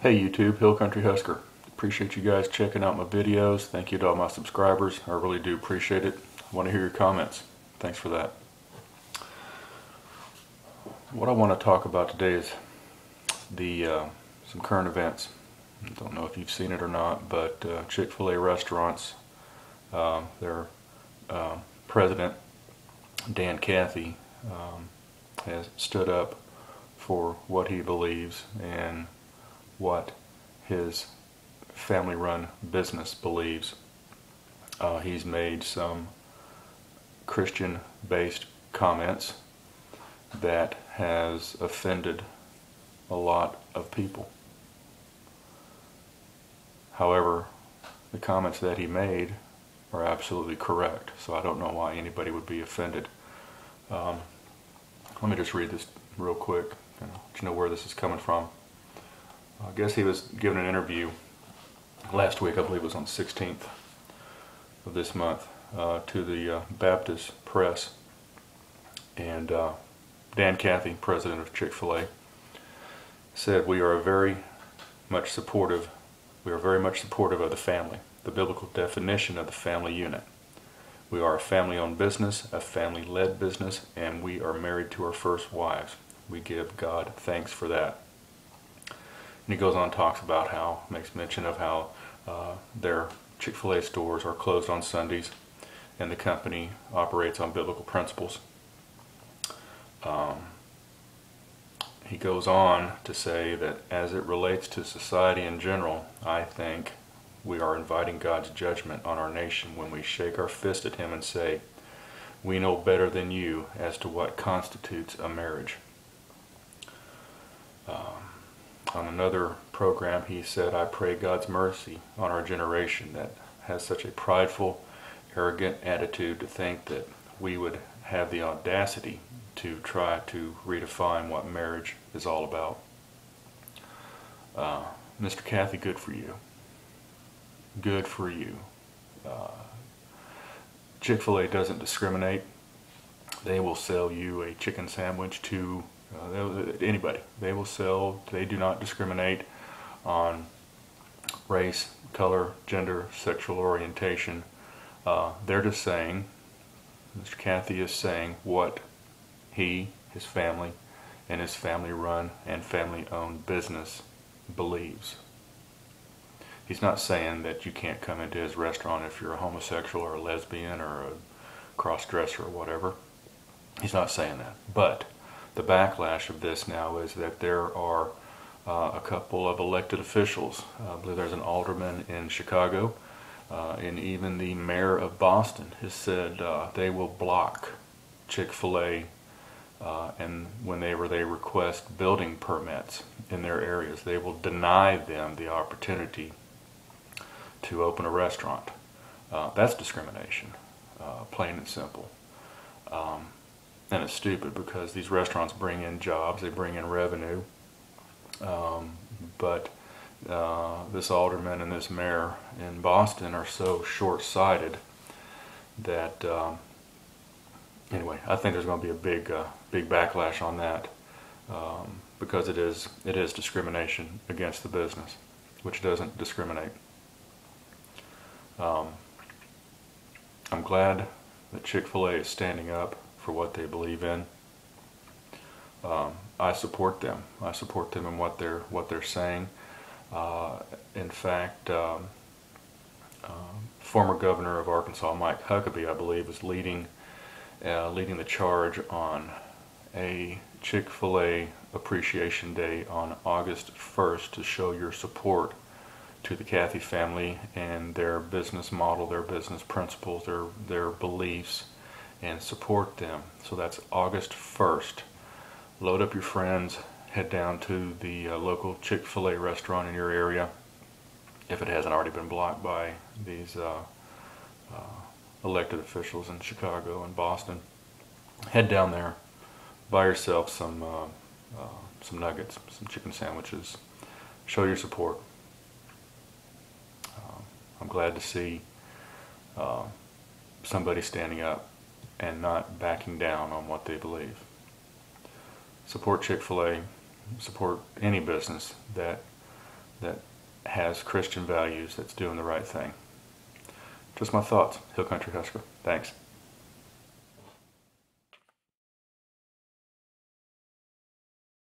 Hey YouTube, Hill Country Husker. Appreciate you guys checking out my videos. Thank you to all my subscribers. I really do appreciate it. I want to hear your comments. Thanks for that. What I want to talk about today is some current events. I don't know if you've seen it or not, but Chick-Fil-A restaurants, their president, Dan Cathy, has stood up for what he believes and what his family-run business believes. He's made some Christian-based comments that has offended a lot of people. However, the comments that he made are absolutely correct, so I don't know why anybody would be offended. Let me just read this real quick, let you know where this is coming from. I guess he was given an interview last week, I believe it was on the 16th of this month, to the Baptist Press. And Dan Cathy, president of Chick-Fil-A, said, we are very much supportive of the family, the biblical definition of the family unit. We are a family-owned business, a family-led business, and we are married to our first wives. We give God thanks for that. And he goes on and talks about how, makes mention of how their Chick-fil-A stores are closed on Sundays and the company operates on biblical principles. He goes on to say that as it relates to society in general, I think we are inviting God's judgment on our nation when we shake our fist at him and say, we know better than you as to what constitutes a marriage. On another program, he said, I pray God's mercy on our generation that has such a prideful, arrogant attitude to think that we would have the audacity to try to redefine what marriage is all about. Mr. Cathy, good for you. Good for you. Chick-fil-A doesn't discriminate. They will sell you a chicken sandwich to anybody. They do not discriminate on race, color, gender, sexual orientation. They're just saying, Mr. Cathy is saying what he, his family, and his family-run and family-owned business believes. He's not saying that you can't come into his restaurant if you're a homosexual or a lesbian or a cross-dresser or whatever. He's not saying that. But the backlash of this now is that there are a couple of elected officials. I believe there's an alderman in Chicago, and even the mayor of Boston has said they will block Chick-fil-A and whenever they request building permits in their areas, they will deny them the opportunity to open a restaurant. That's discrimination, plain and simple. And it's stupid because these restaurants bring in jobs, they bring in revenue, but this alderman and this mayor in Boston are so short-sighted that anyway, I think there's going to be a big backlash on that because it is discrimination against the business, which doesn't discriminate. I'm glad that Chick-fil-A is standing up for what they believe in. I support them. I support them in what they're saying. In fact, former governor of Arkansas, Mike Huckabee, I believe, is leading the charge on a Chick-fil-A Appreciation Day on August 1st to show your support to the Cathy family and their business model, their business principles, their beliefs, and support them. So that's August 1st. Load up your friends, head down to the local Chick-fil-A restaurant in your area, if it hasn't already been blocked by these elected officials in Chicago and Boston. Head down there, buy yourself some nuggets, some chicken sandwiches. Show your support. I'm glad to see somebody standing up and not backing down on what they believe. Support Chick-fil-A, support any business that that has Christian values, that's doing the right thing. Just my thoughts. Hill Country Husker. Thanks.